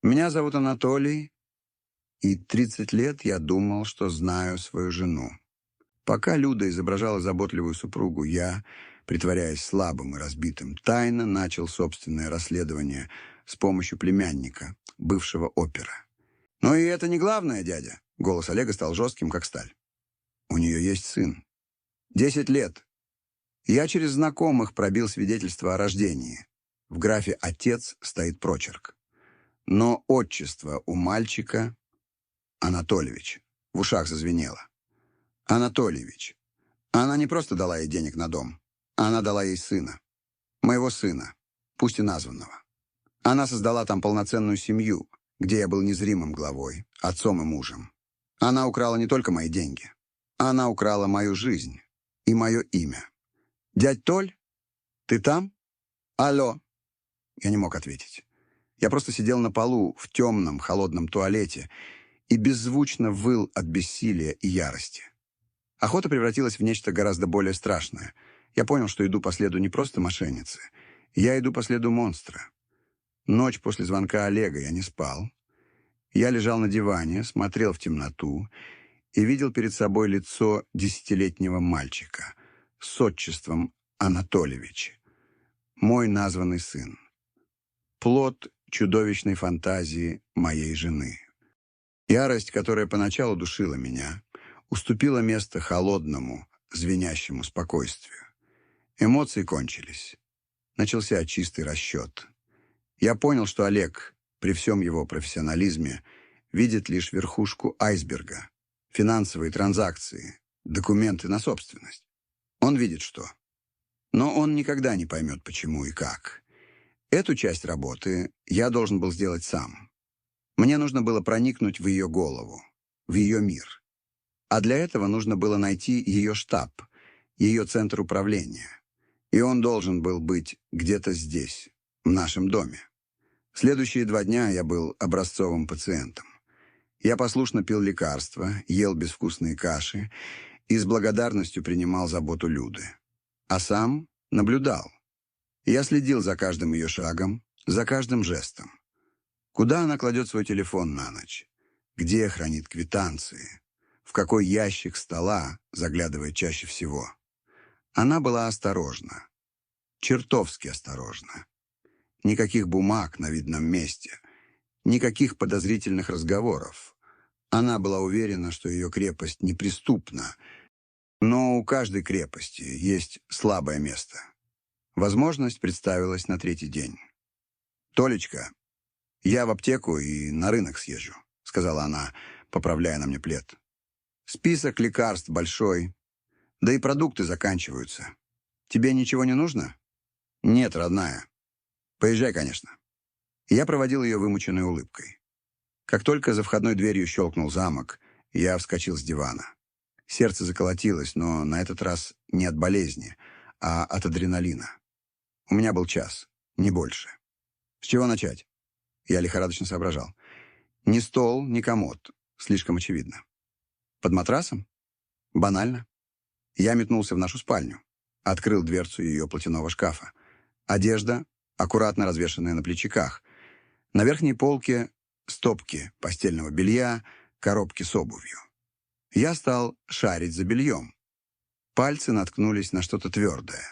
Меня зовут Анатолий, и 30 лет я думал, что знаю свою жену. Пока Люда изображала заботливую супругу, я, притворяясь слабым и разбитым, тайно начал собственное расследование с помощью племянника, бывшего опера. «Но и это не главное, дядя!» Голос Олега стал жестким, как сталь. «У нее есть сын. 10 лет. Я через знакомых пробил свидетельство о рождении. В графе «Отец» стоит прочерк. Но отчество у мальчика Анатольевич. В ушах зазвенело. Анатольевич. Она не просто дала ей денег на дом. Она дала ей сына. Моего сына. Пусть и названного. Она создала там полноценную семью, где я был незримым главой, отцом и мужем. Она украла не только мои деньги. Она украла мою жизнь и мое имя. «Дядь Толь, ты там? Алло!» Я не мог ответить. Я просто сидел на полу в темном, холодном туалете и беззвучно выл от бессилия и ярости. Охота превратилась в нечто гораздо более страшное. Я понял, что иду по следу не просто мошенницы. Я иду по следу монстра. Ночь после звонка Олега я не спал. Я лежал на диване, смотрел в темноту и видел перед собой лицо 10-летнего мальчика с отчеством Анатольевич, мой названный сын. Плод чудовищной фантазии моей жены. Ярость, которая поначалу душила меня, уступила место холодному, звенящему спокойствию. Эмоции кончились. Начался чистый расчет. Я понял, что Олег, при всем его профессионализме, видит лишь верхушку айсберга, финансовые транзакции, документы на собственность. Он видит что. Но он никогда не поймет, почему и как. Эту часть работы я должен был сделать сам. Мне нужно было проникнуть в ее голову, в ее мир. А для этого нужно было найти ее штаб, ее центр управления. И он должен был быть где-то здесь, в нашем доме. Следующие 2 дня я был образцовым пациентом. Я послушно пил лекарства, ел безвкусные каши и с благодарностью принимал заботу Люды. А сам наблюдал. Я следил за каждым ее шагом, за каждым жестом. Куда она кладет свой телефон на ночь? Где хранит квитанции? В какой ящик стола заглядывает чаще всего? Она была осторожна. Чертовски осторожна. Никаких бумаг на видном месте. Никаких подозрительных разговоров. Она была уверена, что ее крепость неприступна. Но у каждой крепости есть слабое место. Возможность представилась на 3-й день. «Толечка, я в аптеку и на рынок съезжу», — сказала она, поправляя на мне плед. «Список лекарств большой, да и продукты заканчиваются. Тебе ничего не нужно?» «Нет, родная. Поезжай, конечно». Я проводил ее вымученной улыбкой. Как только за входной дверью щелкнул замок, я вскочил с дивана. Сердце заколотилось, но на этот раз не от болезни, а от адреналина. У меня был час, не больше. С чего начать? Я лихорадочно соображал. Ни стол, ни комод. Слишком очевидно. Под матрасом? Банально. Я метнулся в нашу спальню. Открыл дверцу ее платяного шкафа. Одежда, аккуратно развешанная на плечиках. На верхней полке стопки постельного белья, коробки с обувью. Я стал шарить за бельем. Пальцы наткнулись на что-то твердое.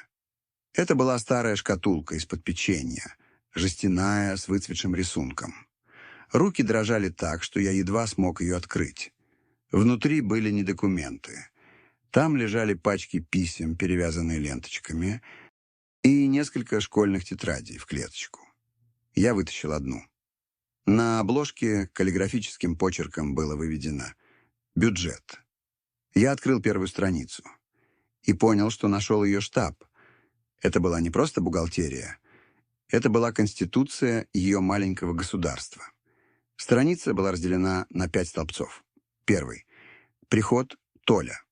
Это была старая шкатулка из-под печенья, жестяная, с выцветшим рисунком. Руки дрожали так, что я едва смог ее открыть. Внутри были не документы. Там лежали пачки писем, перевязанные ленточками, и несколько школьных тетрадей в клеточку. Я вытащил одну. На обложке каллиграфическим почерком было выведено «Бюджет». Я открыл первую страницу и понял, что нашел ее штаб. Это была не просто бухгалтерия, это была конституция ее маленького государства. Страница была разделена на 5 столбцов. Первый. Приход Толя.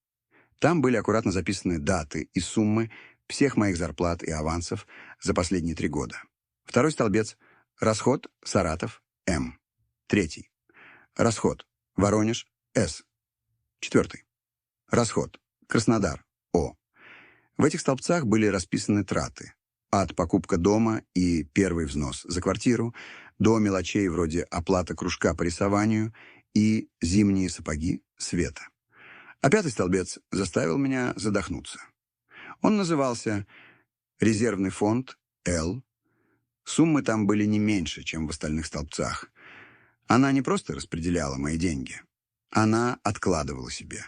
Там были аккуратно записаны даты и суммы всех моих зарплат и авансов за последние 3 года. Второй столбец. Расход Саратов М. Третий. Расход Воронеж С. Четвертый. Расход Краснодар О. В этих столбцах были расписаны траты. От покупка дома и первый взнос за квартиру до мелочей вроде оплата кружка по рисованию и зимние сапоги Света. А пятый столбец заставил меня задохнуться. Он назывался «Резервный фонд Л». Суммы там были не меньше, чем в остальных столбцах. Она не просто распределяла мои деньги. Она откладывала себе.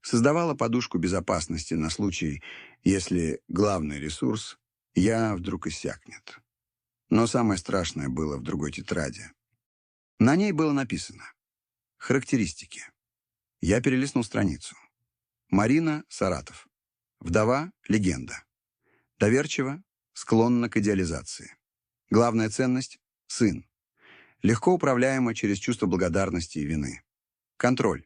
Создавала подушку безопасности на случай, если главный ресурс «я» вдруг иссякнет. Но самое страшное было в другой тетради. На ней было написано «Характеристики». Я перелистнул страницу. Марина, Саратов. Вдова, легенда. Доверчива, склонна к идеализации. Главная ценность – сын. Легко управляема через чувство благодарности и вины. Контроль.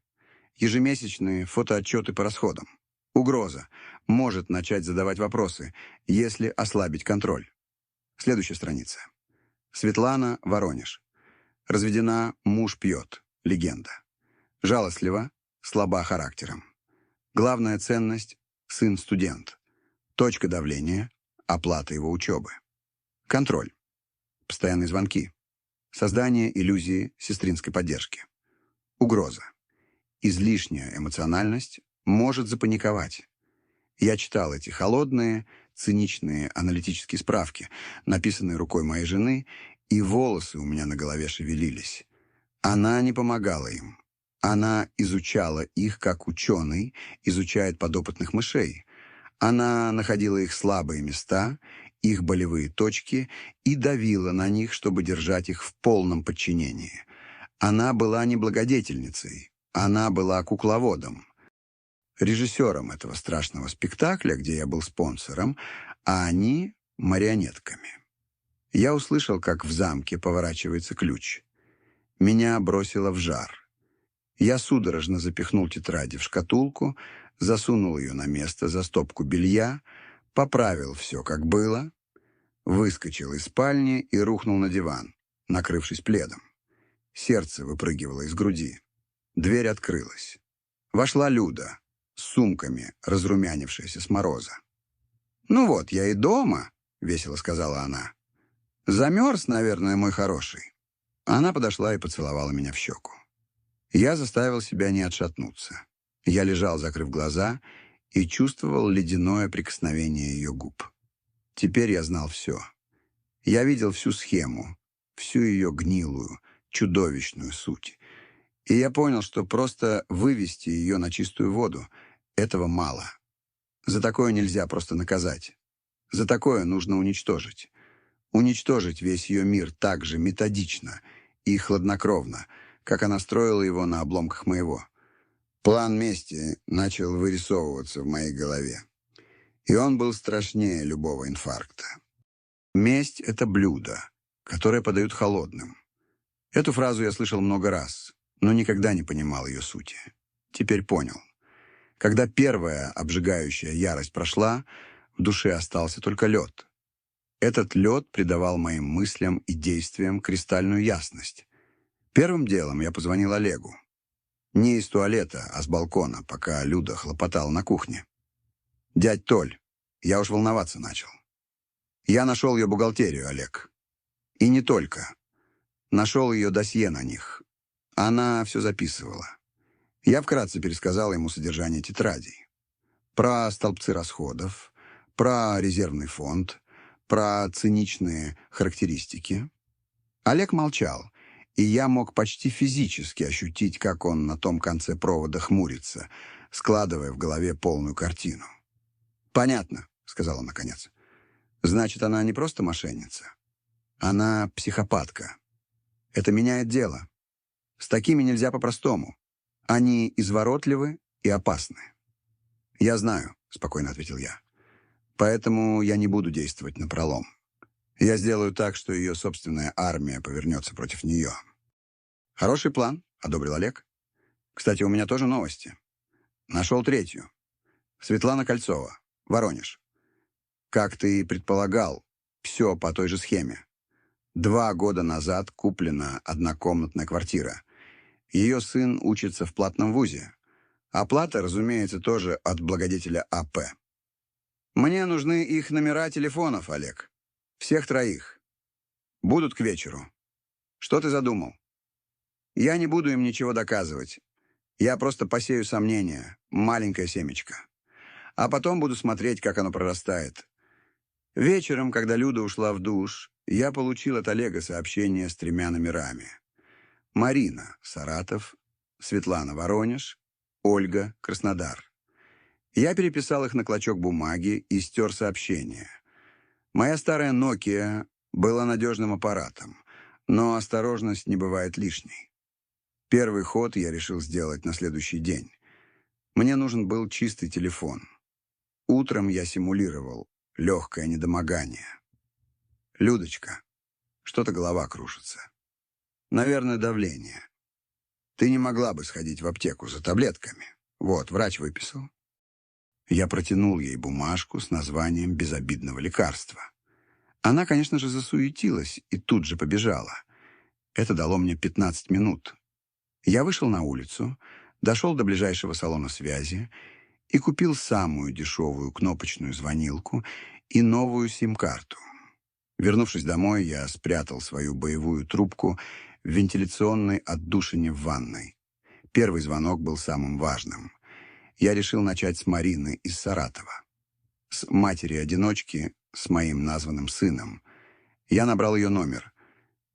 Ежемесячные фотоотчеты по расходам. Угроза. Может начать задавать вопросы, если ослабить контроль. Следующая страница. Светлана, Воронеж. Разведена, муж пьет. Легенда. Жалостлива, слаба характером. Главная ценность – сын-студент. Точка давления – оплата его учебы. Контроль. Постоянные звонки. Создание иллюзии сестринской поддержки. Угроза. Излишняя эмоциональность может запаниковать. Я читал эти холодные, циничные аналитические справки, написанные рукой моей жены, и волосы у меня на голове шевелились. Она не помогала им. Она изучала их, как ученый изучает подопытных мышей. Она находила их слабые места, их болевые точки и давила на них, чтобы держать их в полном подчинении. Она была не благодетельницей, она была кукловодом. Режиссером этого страшного спектакля, где я был спонсором, а они — марионетками. Я услышал, как в замке поворачивается ключ. Меня бросило в жар. Я судорожно запихнул тетради в шкатулку, засунул ее на место за стопку белья, поправил все, как было, выскочил из спальни и рухнул на диван, накрывшись пледом. Сердце выпрыгивало из груди. Дверь открылась. Вошла Люда с сумками, разрумянившаяся с мороза. «Ну вот, я и дома», — весело сказала она. «Замерз, наверное, мой хороший». Она подошла и поцеловала меня в щеку. Я заставил себя не отшатнуться. Я лежал, закрыв глаза, и чувствовал ледяное прикосновение ее губ. Теперь я знал все. Я видел всю схему, всю ее гнилую, чудовищную суть. И я понял, что просто вывести ее на чистую воду — этого мало. За такое нельзя просто наказать. За такое нужно уничтожить. Уничтожить весь ее мир так же методично и хладнокровно, как она строила его на обломках моего. План мести начал вырисовываться в моей голове. И он был страшнее любого инфаркта. Месть — это блюдо, которое подают холодным. Эту фразу я слышал много раз, но никогда не понимал ее сути. Теперь понял. Когда первая обжигающая ярость прошла, в душе остался только лед. Этот лед придавал моим мыслям и действиям кристальную ясность. Первым делом я позвонил Олегу. Не из туалета, а с балкона, пока Люда хлопотала на кухне. «Дядь Толь, я уж волноваться начал. Я нашел ее бухгалтерию, Олег. И не только. Нашел ее досье на них. Она все записывала. Я вкратце пересказал ему содержание тетрадей. Про столбцы расходов, про резервный фонд, про циничные характеристики. Олег молчал, и я мог почти физически ощутить, как он на том конце провода хмурится, складывая в голове полную картину. «Понятно», — сказал он наконец. «Значит, она не просто мошенница. Она психопатка. Это меняет дело. С такими нельзя по-простому. Они изворотливы и опасны». «Я знаю», — спокойно ответил я. «Поэтому я не буду действовать напролом. Я сделаю так, что ее собственная армия повернется против нее». «Хороший план», — одобрил Олег. «Кстати, у меня тоже новости. Нашел третью. Светлана Кольцова, Воронеж. Как ты и предполагал, все по той же схеме. 2 года назад куплена однокомнатная квартира. Ее сын учится в платном вузе. Оплата, разумеется, тоже от благодетеля АП. Мне нужны их номера телефонов, Олег. Всех троих. Будут к вечеру. Что ты задумал? Я не буду им ничего доказывать. Я просто посею сомнения, маленькое семечко. А потом буду смотреть, как оно прорастает. Вечером, когда Люда ушла в душ, я получил от Олега сообщение с 3 номерами. Марина, Саратов, Светлана, Воронеж, Ольга, Краснодар. Я переписал их на клочок бумаги и стер сообщение. Моя старая Nokia была надежным аппаратом, но осторожность не бывает лишней. Первый ход я решил сделать на следующий день. Мне нужен был чистый телефон. Утром я симулировал легкое недомогание. «Людочка, что-то голова кружится. Наверное, давление. Ты не могла бы сходить в аптеку за таблетками? Вот, врач выписал». Я протянул ей бумажку с названием безобидного лекарства. Она, конечно же, засуетилась и тут же побежала. Это дало мне 15 минут. Я вышел на улицу, дошел до ближайшего салона связи и купил самую дешевую кнопочную звонилку и новую сим-карту. Вернувшись домой, я спрятал свою боевую трубку в вентиляционной отдушине в ванной. Первый звонок был самым важным. Я решил начать с Марины из Саратова. С матери-одиночки, с моим названным сыном. Я набрал ее номер.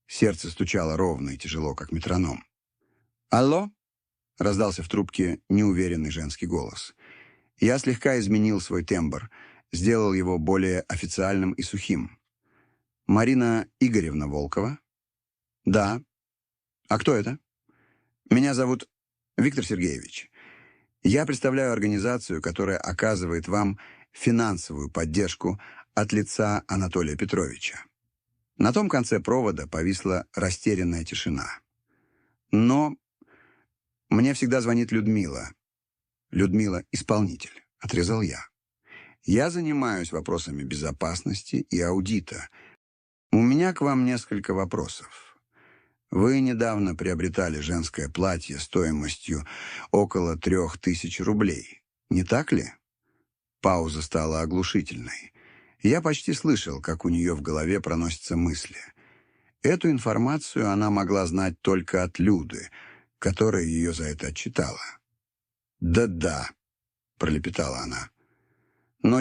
Сердце стучало ровно и тяжело, как метроном. «Алло?» — раздался в трубке неуверенный женский голос. Я слегка изменил свой тембр, сделал его более официальным и сухим. «Марина Игоревна Волкова?» «Да». «А кто это?» «Меня зовут Виктор Сергеевич. Я представляю организацию, которая оказывает вам финансовую поддержку от лица Анатолия Петровича». На том конце провода повисла растерянная тишина. «Но мне всегда звонит Людмила». «Людмила — исполнитель», — отрезал я. «Я занимаюсь вопросами безопасности и аудита. У меня к вам несколько вопросов. Вы недавно приобретали женское платье стоимостью около 3000 рублей, не так ли?» Пауза стала оглушительной. Я почти слышал, как у нее в голове проносятся мысли. Эту информацию она могла знать только от Люды, которая ее за это отчитала. «Да-да», — пролепетала она. «Но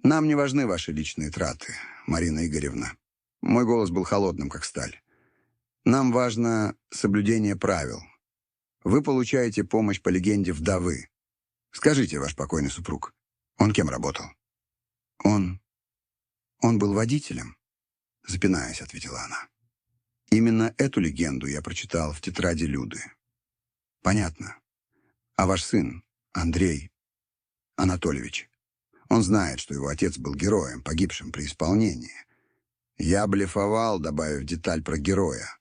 Нам не важны ваши личные траты, Марина Игоревна». Мой голос был холодным, как сталь. «Нам важно соблюдение правил. Вы получаете помощь по легенде вдовы. Скажите, ваш покойный супруг, он кем работал?» Он был водителем», — запинаясь, ответила она. «Именно эту легенду я прочитал в тетради Люды». «Понятно. А ваш сын, Андрей Анатольевич, он знает, что его отец был героем, погибшим при исполнении. Я блефовал, добавив деталь про героя.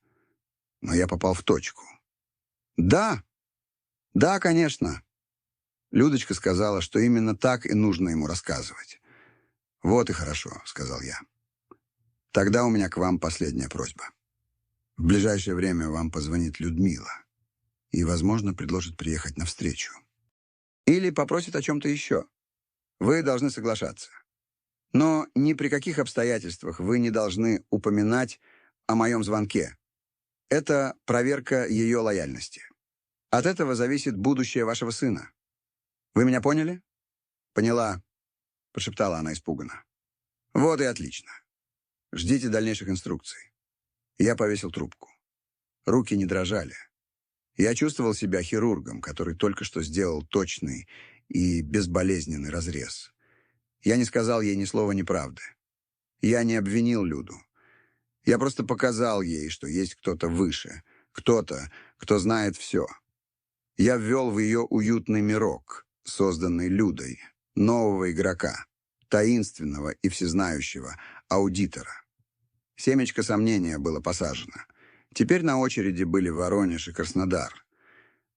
Но я попал в точку». «Да, да, конечно». Людочка сказала, что именно так и нужно ему рассказывать. «Вот и хорошо», — сказал я. «Тогда у меня к вам последняя просьба. В ближайшее время вам позвонит Людмила и, возможно, предложит приехать навстречу. Или попросит о чем-то еще. Вы должны соглашаться. Но ни при каких обстоятельствах вы не должны упоминать о моем звонке. Это проверка ее лояльности. От этого зависит будущее вашего сына. Вы меня поняли?» «Поняла», — прошептала она испуганно. «Вот и отлично. Ждите дальнейших инструкций». Я повесил трубку. Руки не дрожали. Я чувствовал себя хирургом, который только что сделал точный и безболезненный разрез. Я не сказал ей ни слова неправды. Я не обвинил Люду. Я просто показал ей, что есть кто-то выше, кто-то, кто знает все. Я ввел в ее уютный мирок, созданный Людой, нового игрока, таинственного и всезнающего аудитора. Семечко сомнения было посажено. Теперь на очереди были Воронеж и Краснодар.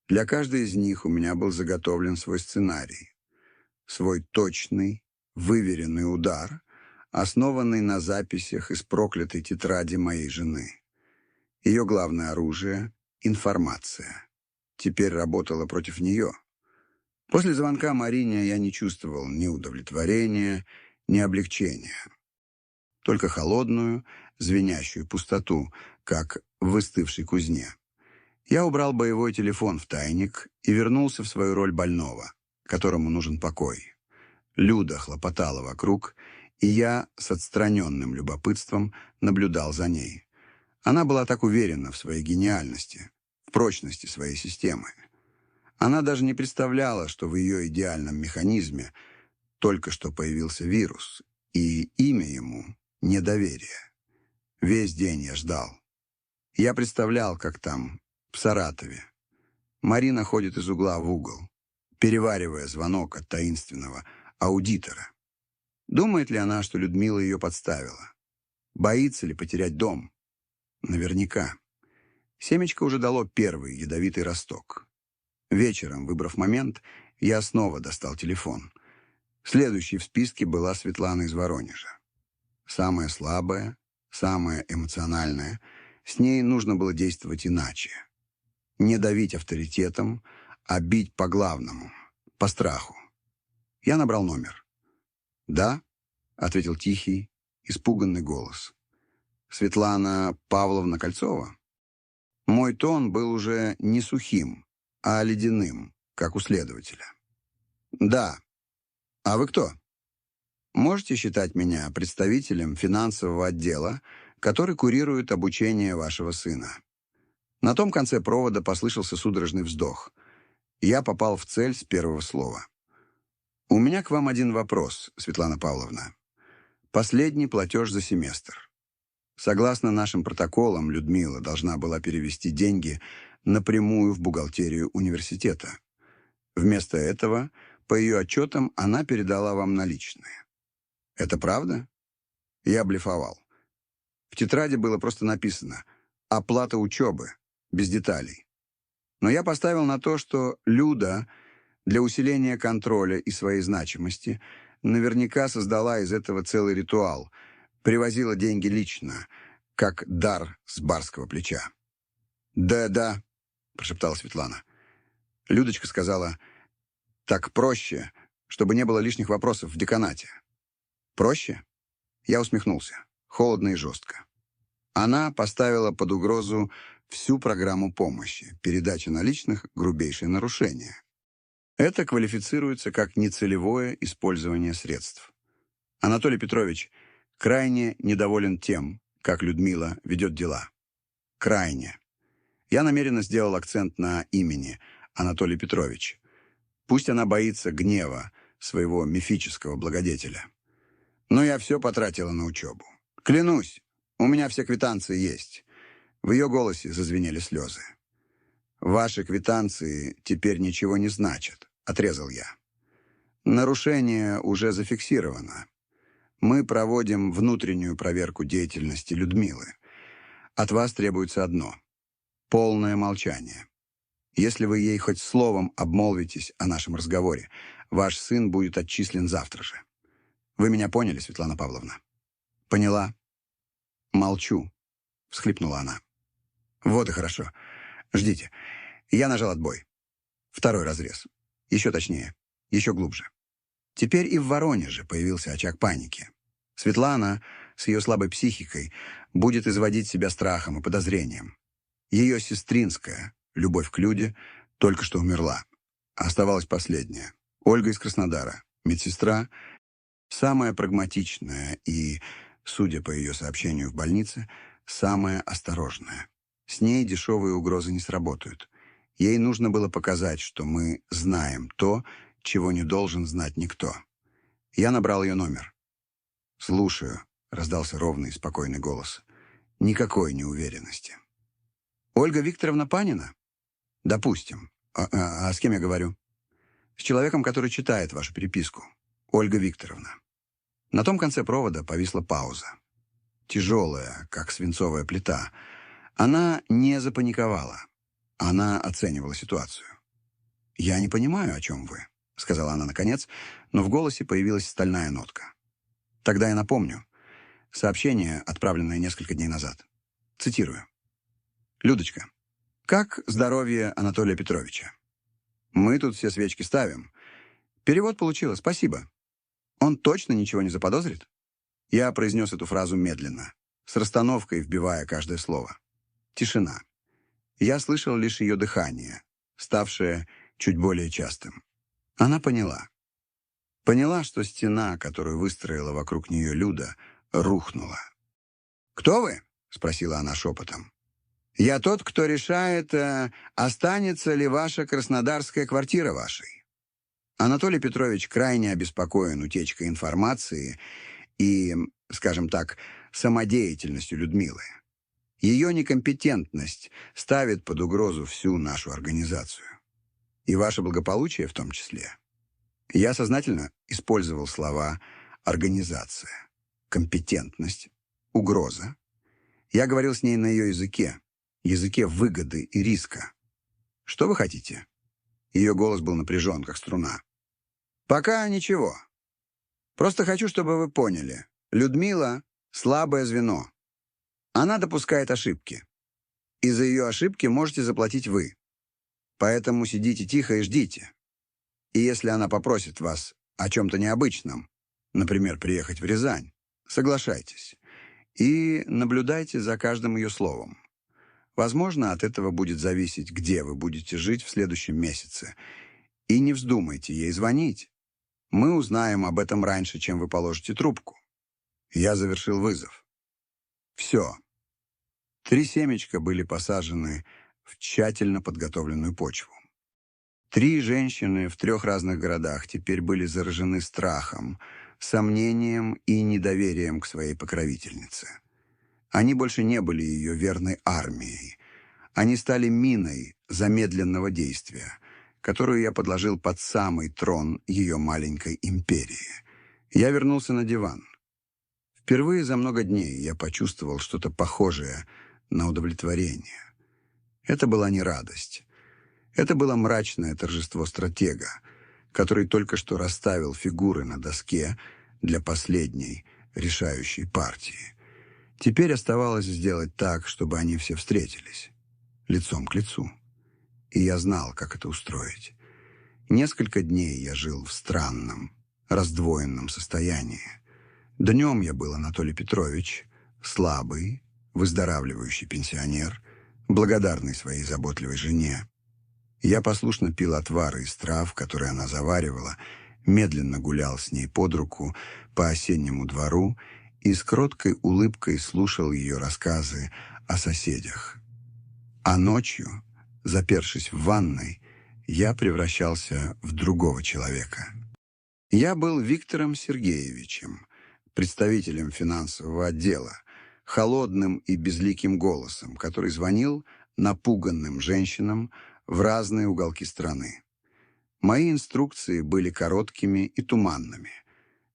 Для каждой из них у меня был заготовлен свой сценарий. Свой точный, выверенный удар, основанный на записях из проклятой тетради моей жены. Ее главное оружие — информация. Теперь работала против нее. После звонка Марине я не чувствовал ни удовлетворения, ни облегчения, только холодную, звенящую пустоту, как в выстывшей кузне. Я убрал боевой телефон в тайник и вернулся в свою роль больного, которому нужен покой. Люда хлопотала вокруг, и я с отстраненным любопытством наблюдал за ней. Она была так уверена в своей гениальности, в прочности своей системы. Она даже не представляла, что в ее идеальном механизме только что появился вирус, и имя ему — недоверие. Весь день я ждал. Я представлял, как там, в Саратове, Марина ходит из угла в угол, переваривая звонок от таинственного аудитора. Думает ли она, что Людмила ее подставила? Боится ли потерять дом? Наверняка. Семечко уже дало первый ядовитый росток. Вечером, выбрав момент, я снова достал телефон. Следующей в списке была Светлана из Воронежа. Самая слабая, самая эмоциональная. С ней нужно было действовать иначе. Не давить авторитетом, а бить по главному, по страху. Я набрал номер. «Да», — ответил тихий, испуганный голос. «Светлана Павловна Кольцова?» Мой тон был уже не сухим, а ледяным, как у следователя. «Да. А вы кто? Можете считать меня представителем финансового отдела, который курирует обучение вашего сына?» На том конце провода послышался судорожный вздох. Я попал в цель с первого слова. «У меня к вам один вопрос, Светлана Павловна. Последний платеж за семестр. Согласно нашим протоколам, Людмила должна была перевести деньги напрямую в бухгалтерию университета. Вместо этого, по ее отчетам, она передала вам наличные. Это правда?» Я блефовал. В тетради было просто написано «Оплата учебы», без деталей. Но я поставил на то, что Люда для усиления контроля и своей значимости наверняка создала из этого целый ритуал, привозила деньги лично, как дар с барского плеча. «Да-да», — прошептала Светлана. Людочка сказала: «Так проще, чтобы не было лишних вопросов в деканате». «Проще?» Я усмехнулся, холодно и жестко. Она поставила под угрозу всю программу помощи. Передача наличных — грубейшее нарушение. Это квалифицируется как нецелевое использование средств. Анатолий Петрович крайне недоволен тем, как Людмила ведет дела. Крайне. Я намеренно сделал акцент на имени Анатолий Петрович. Пусть она боится гнева своего мифического благодетеля. Но я все потратила на учебу. Клянусь, у меня все квитанции есть. В ее голосе зазвенели слезы. «Ваши квитанции теперь ничего не значат», — отрезал я. «Нарушение уже зафиксировано. Мы проводим внутреннюю проверку деятельности Людмилы. От вас требуется одно — полное молчание. Если вы ей хоть словом обмолвитесь о нашем разговоре, ваш сын будет отчислен завтра же. Вы меня поняли, Светлана Павловна?» «Поняла». «Молчу», — всхлипнула она. «Вот и хорошо. Ждите». Я нажал отбой. Второй разрез. Еще точнее. Еще глубже. Теперь и в Воронеже появился очаг паники. Светлана с ее слабой психикой будет изводить себя страхом и подозрением. Ее сестринская любовь к Люде только что умерла. Оставалась последняя. Ольга из Краснодара. Медсестра. Самая прагматичная и, судя по ее сообщению в больнице, самая осторожная. С ней дешевые угрозы не сработают. Ей нужно было показать, что мы знаем то, чего не должен знать никто. Я набрал ее номер. «Слушаю», — раздался ровный и спокойный голос. Никакой неуверенности. «Ольга Викторовна Панина?» «Допустим. А с кем я говорю?» «С человеком, который читает вашу переписку. Ольга Викторовна». На том конце провода повисла пауза. Тяжелая, как свинцовая плита. Она не запаниковала. Она оценивала ситуацию. «Я не понимаю, о чем вы», — сказала она наконец, но в голосе появилась стальная нотка. «Тогда я напомню. Сообщение, отправленное несколько дней назад. Цитирую. Людочка, как здоровье Анатолия Петровича?» Мы тут все свечки ставим. Перевод получила, спасибо. Он точно ничего не заподозрит? Я произнес эту фразу медленно, с расстановкой вбивая каждое слово. Тишина. Я слышал лишь ее дыхание, ставшее чуть более частым. Она поняла. Поняла, что стена, которую выстроила вокруг нее Люда, рухнула. «Кто вы?» — спросила она шепотом. «Я тот, кто решает, останется ли ваша краснодарская квартира вашей». Анатолий Петрович крайне обеспокоен утечкой информации и, скажем так, самодеятельностью Людмилы. Ее некомпетентность ставит под угрозу всю нашу организацию. И ваше благополучие в том числе. Я сознательно использовал слова «организация», «компетентность», «угроза». Я говорил с ней на ее языке выгоды и риска. «Что вы хотите?» Ее голос был напряжен, как струна. «Пока ничего. Просто хочу, чтобы вы поняли. Людмила — слабое звено. Она допускает ошибки. И за ее ошибки можете заплатить вы. Поэтому сидите тихо и ждите. И если она попросит вас о чем-то необычном, например, приехать в Рязань, соглашайтесь. И наблюдайте за каждым ее словом. Возможно, от этого будет зависеть, где вы будете жить в следующем месяце. И не вздумайте ей звонить. Мы узнаем об этом раньше, чем вы положите трубку. Я завершил вызов. Все. 3 семечка были посажены в тщательно подготовленную почву. 3 женщины в 3 разных городах теперь были заражены страхом, сомнением и недоверием к своей покровительнице. Они больше не были ее верной армией. Они стали миной замедленного действия, которую я подложил под самый трон ее маленькой империи. Я вернулся на диван. Впервые за много дней я почувствовал что-то похожее на удовлетворение. Это была не радость. Это было мрачное торжество стратега, который только что расставил фигуры на доске для последней решающей партии. Теперь оставалось сделать так, чтобы они все встретились, лицом к лицу. И я знал, как это устроить. Несколько дней я жил в странном, раздвоенном состоянии. Днем я был Анатолий Петрович, слабый, выздоравливающий пенсионер, благодарный своей заботливой жене. Я послушно пил отвары из трав, которые она заваривала, медленно гулял с ней под руку по осеннему двору и с кроткой улыбкой слушал ее рассказы о соседях. А ночью, запершись в ванной, я превращался в другого человека. Я был Виктором Сергеевичем, представителем финансового отдела, холодным и безликим голосом, который звонил напуганным женщинам в разные уголки страны. Мои инструкции были короткими и туманными.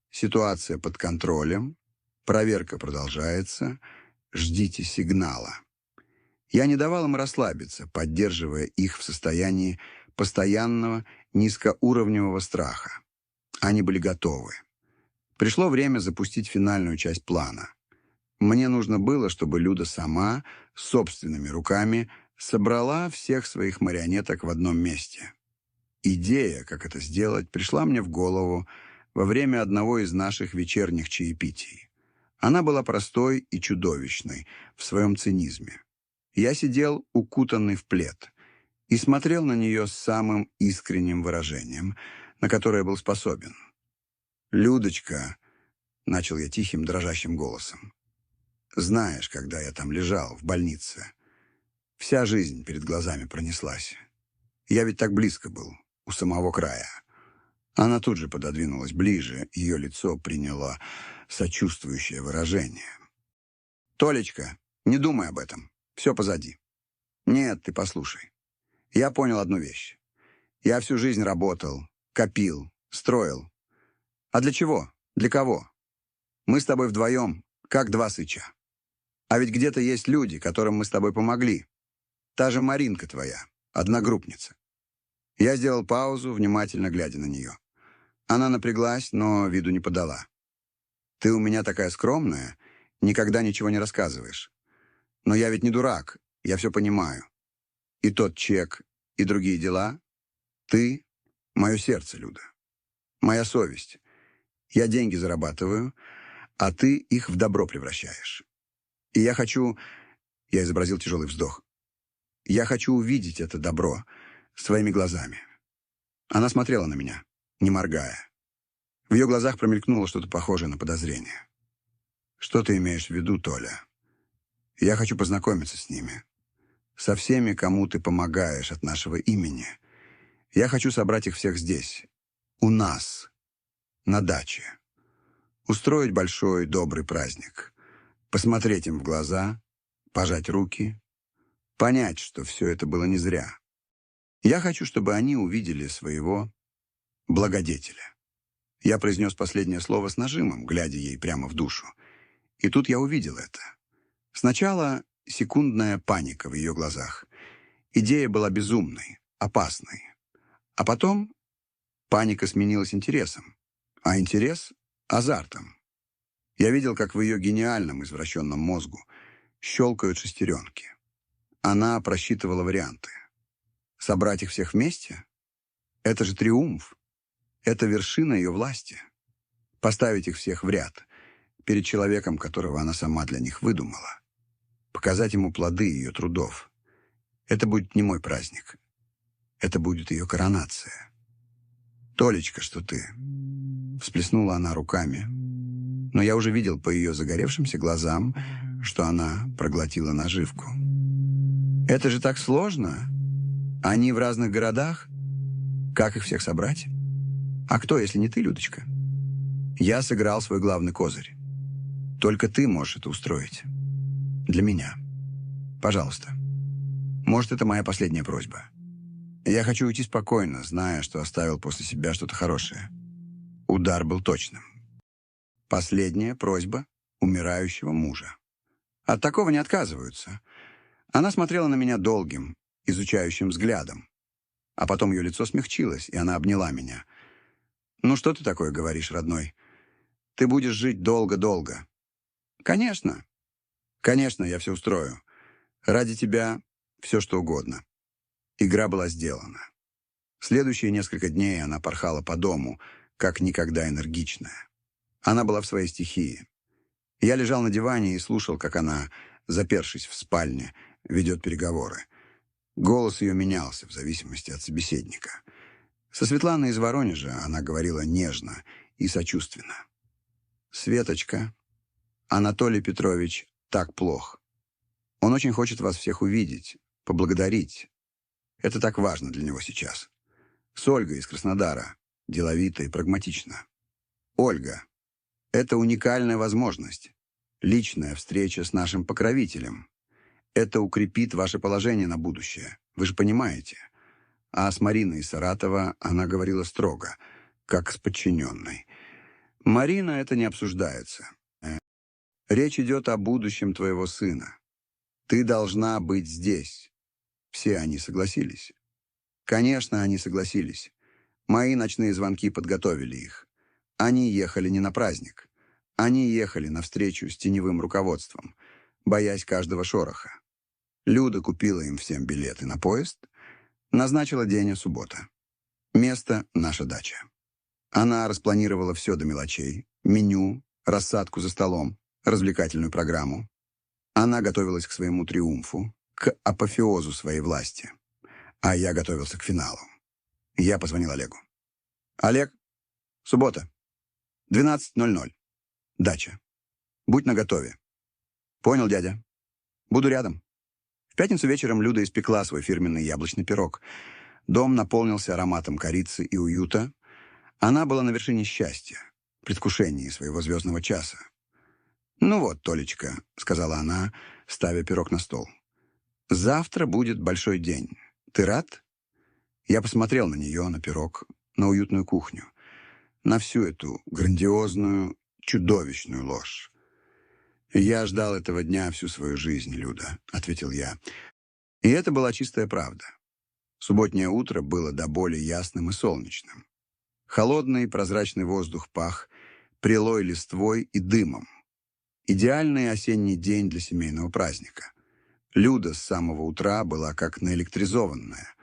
Ситуация под контролем, проверка продолжается, ждите сигнала. Я не давал им расслабиться, поддерживая их в состоянии постоянного низкоуровневого страха. Они были готовы. Пришло время запустить финальную часть плана. Мне нужно было, чтобы Люда сама, собственными руками, собрала всех своих марионеток в одном месте. Идея, как это сделать, пришла мне в голову во время одного из наших вечерних чаепитий. Она была простой и чудовищной в своем цинизме. Я сидел, укутанный в плед, и смотрел на нее с самым искренним выражением, на которое был способен. «Людочка», — начал я тихим, дрожащим голосом, — «знаешь, когда я там лежал, в больнице, вся жизнь перед глазами пронеслась. Я ведь так близко был, у самого края». Она тут же пододвинулась ближе, ее лицо приняло сочувствующее выражение. «Толечка, не думай об этом, все позади. Нет, ты послушай. Я понял одну вещь. Я всю жизнь работал, копил, строил. А для чего? Для кого? Мы с тобой вдвоем, как 2 сыча. А ведь где-то есть люди, которым мы с тобой помогли. Та же Маринка твоя, одногруппница». Я сделал паузу, внимательно глядя на нее. Она напряглась, но виду не подала. «Ты у меня такая скромная, никогда ничего не рассказываешь. Но я ведь не дурак, я все понимаю. И тот чек, и другие дела. Ты — мое сердце, Люда. Моя совесть. Я деньги зарабатываю, а ты их в добро превращаешь. И я хочу... Я изобразил тяжелый вздох. Я хочу увидеть это добро своими глазами. Она смотрела на меня, не моргая. В ее глазах промелькнуло что-то похожее на подозрение. Что ты имеешь в виду, Толя? Я хочу познакомиться с ними. Со всеми, кому ты помогаешь от нашего имени. Я хочу собрать их всех здесь, у нас, на даче. Устроить большой добрый праздник. Посмотреть им в глаза, пожать руки, понять, что все это было не зря. Я хочу, чтобы они увидели своего благодетеля. Я произнес последнее слово с нажимом, глядя ей прямо в душу. И тут я увидел это. Сначала секундная паника в ее глазах. Идея была безумной, опасной. А потом паника сменилась интересом, а интерес — азартом. Я видел, как в ее гениальном извращенном мозгу щелкают шестеренки. Она просчитывала варианты. Собрать их всех вместе? Это же триумф. Это вершина ее власти. Поставить их всех в ряд перед человеком, которого она сама для них выдумала. Показать ему плоды ее трудов. Это будет не мой праздник. Это будет ее коронация. «Толечка, что ты?» Всплеснула она руками. Но я уже видел по ее загоревшимся глазам, что она проглотила наживку. «Это же так сложно. Они в разных городах. Как их всех собрать? А кто, если не ты, Людочка?» Я сыграл свой главный козырь. Только ты можешь это устроить. Для меня. Пожалуйста. Может, это моя последняя просьба. Я хочу уйти спокойно, зная, что оставил после себя что-то хорошее. Удар был точным. Последняя просьба умирающего мужа. От такого не отказываются. Она смотрела на меня долгим, изучающим взглядом. А потом ее лицо смягчилось, и она обняла меня. «Ну что ты такое говоришь, родной? Ты будешь жить долго-долго». «Конечно. Конечно, я все устрою. Ради тебя все, что угодно». Игра была сделана. Следующие несколько дней она порхала по дому, как никогда энергичная. Она была в своей стихии. Я лежал на диване и слушал, как она, запершись в спальне, ведет переговоры. Голос ее менялся в зависимости от собеседника. Со Светланой из Воронежа она говорила нежно и сочувственно. «Светочка, Анатолий Петрович так плох. Он очень хочет вас всех увидеть, поблагодарить. Это так важно для него сейчас. С Ольгой из Краснодара, деловито и прагматично. Ольга, это уникальная возможность. Личная встреча с нашим покровителем. Это укрепит ваше положение на будущее. Вы же понимаете». А с Мариной из Саратова она говорила строго, как с подчиненной. «Марина, это не обсуждается. Речь идет о будущем твоего сына. Ты должна быть здесь». Все они согласились. Конечно, они согласились. Мои ночные звонки подготовили их. Они ехали не на праздник. Они ехали на встречу с теневым руководством, боясь каждого шороха. Люда купила им всем билеты на поезд, назначила день суббота. Место — наша дача. Она распланировала все до мелочей: меню, рассадку за столом, развлекательную программу. Она готовилась к своему триумфу, к апофеозу своей власти. А я готовился к финалу. Я позвонил Олегу. «Олег, суббота, 12:00. Дача. Будь наготове». «Понял, дядя. Буду рядом». В пятницу вечером Люда испекла свой фирменный яблочный пирог. Дом наполнился ароматом корицы и уюта. Она была на вершине счастья, предвкушении своего звездного часа. «Ну вот, Толечка», — сказала она, ставя пирог на стол. «Завтра будет большой день. Ты рад?» Я посмотрел на нее, на пирог, на уютную кухню, на всю эту грандиозную, чудовищную ложь. «Я ждал этого дня всю свою жизнь, Люда», — ответил я. И это была чистая правда. Субботнее утро было до боли ясным и солнечным. Холодный прозрачный воздух пах прелой листвой и дымом. Идеальный осенний день для семейного праздника. Люда с самого утра была как наэлектризованная.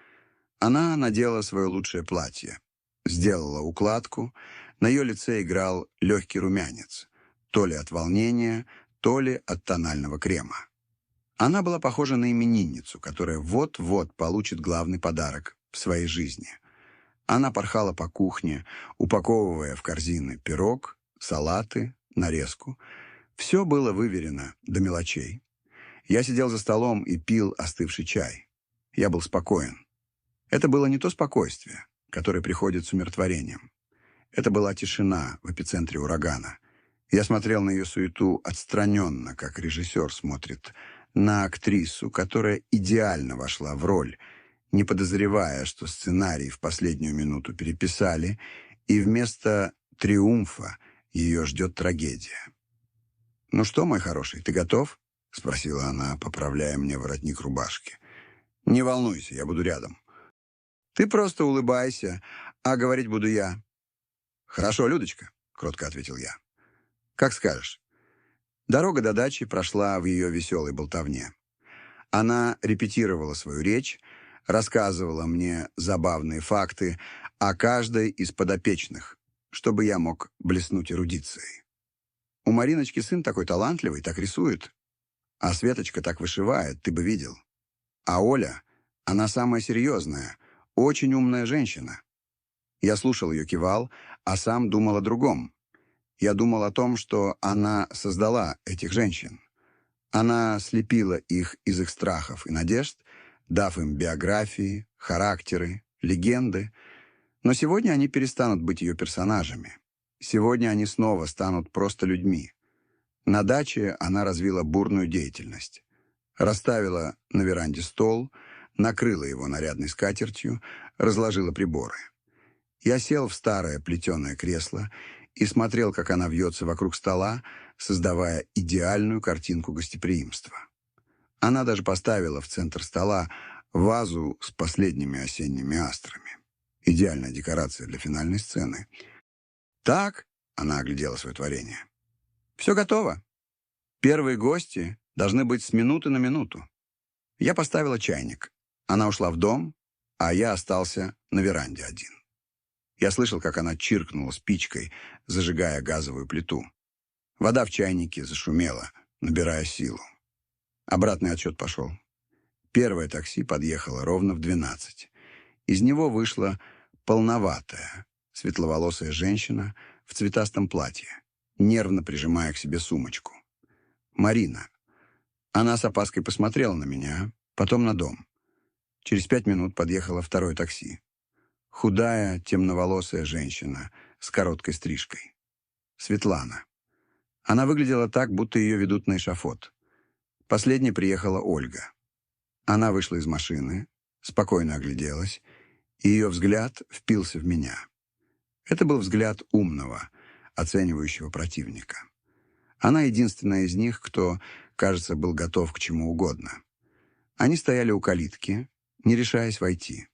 Она надела свое лучшее платье, сделала укладку, на ее лице играл легкий румянец, то ли от волнения, то ли от тонального крема. Она была похожа на именинницу, которая вот-вот получит главный подарок в своей жизни. Она порхала по кухне, упаковывая в корзины пирог, салаты, нарезку. Все было выверено до мелочей. Я сидел за столом и пил остывший чай. Я был спокоен. Это было не то спокойствие, которое приходит с умиротворением. Это была тишина в эпицентре урагана. Я смотрел на ее суету отстраненно, как режиссер смотрит на актрису, которая идеально вошла в роль, не подозревая, что сценарий в последнюю минуту переписали, и вместо триумфа ее ждет трагедия. «Ну что, мой хороший, ты готов?» — спросила она, поправляя мне воротник рубашки. «Не волнуйся, я буду рядом. Ты просто улыбайся, а говорить буду я». «Хорошо, Людочка», — кротко ответил я. «Как скажешь». Дорога до дачи прошла в ее веселой болтовне. Она репетировала свою речь, рассказывала мне забавные факты о каждой из подопечных, чтобы я мог блеснуть эрудицией. У Мариночки сын такой талантливый, так рисует. А Светочка так вышивает, ты бы видел. А Оля, она самая серьезная, очень умная женщина. Я слушал ее, кивал, а сам думал о другом. Я думал о том, что она создала этих женщин. Она слепила их из их страхов и надежд, дав им биографии, характеры, легенды. Но сегодня они перестанут быть ее персонажами. Сегодня они снова станут просто людьми. На даче она развила бурную деятельность. Расставила на веранде стол, накрыла его нарядной скатертью, разложила приборы. Я сел в старое плетеное кресло и смотрел, как она вьется вокруг стола, создавая идеальную картинку гостеприимства. Она даже поставила в центр стола вазу с последними осенними астрами. Идеальная декорация для финальной сцены. «Так», — она оглядела свое творение, — «все готово. Первые гости должны быть с минуты на минуту». Я поставила чайник. Она ушла в дом, а я остался на веранде один. Я слышал, как она чиркнула спичкой, зажигая газовую плиту. Вода в чайнике зашумела, набирая силу. Обратный отсчет пошел. Первое такси подъехало ровно в 12. Из него вышла полноватая, светловолосая женщина в цветастом платье, нервно прижимая к себе сумочку. Марина. Она с опаской посмотрела на меня, потом на дом. Через 5 минут подъехало второе такси. Худая, темноволосая женщина с короткой стрижкой. Светлана. Она выглядела так, будто ее ведут на эшафот. Последней приехала Ольга. Она вышла из машины, спокойно огляделась, и ее взгляд впился в меня. Это был взгляд умного, оценивающего противника. Она единственная из них, кто, кажется, был готов к чему угодно. Они стояли у калитки, не решаясь войти.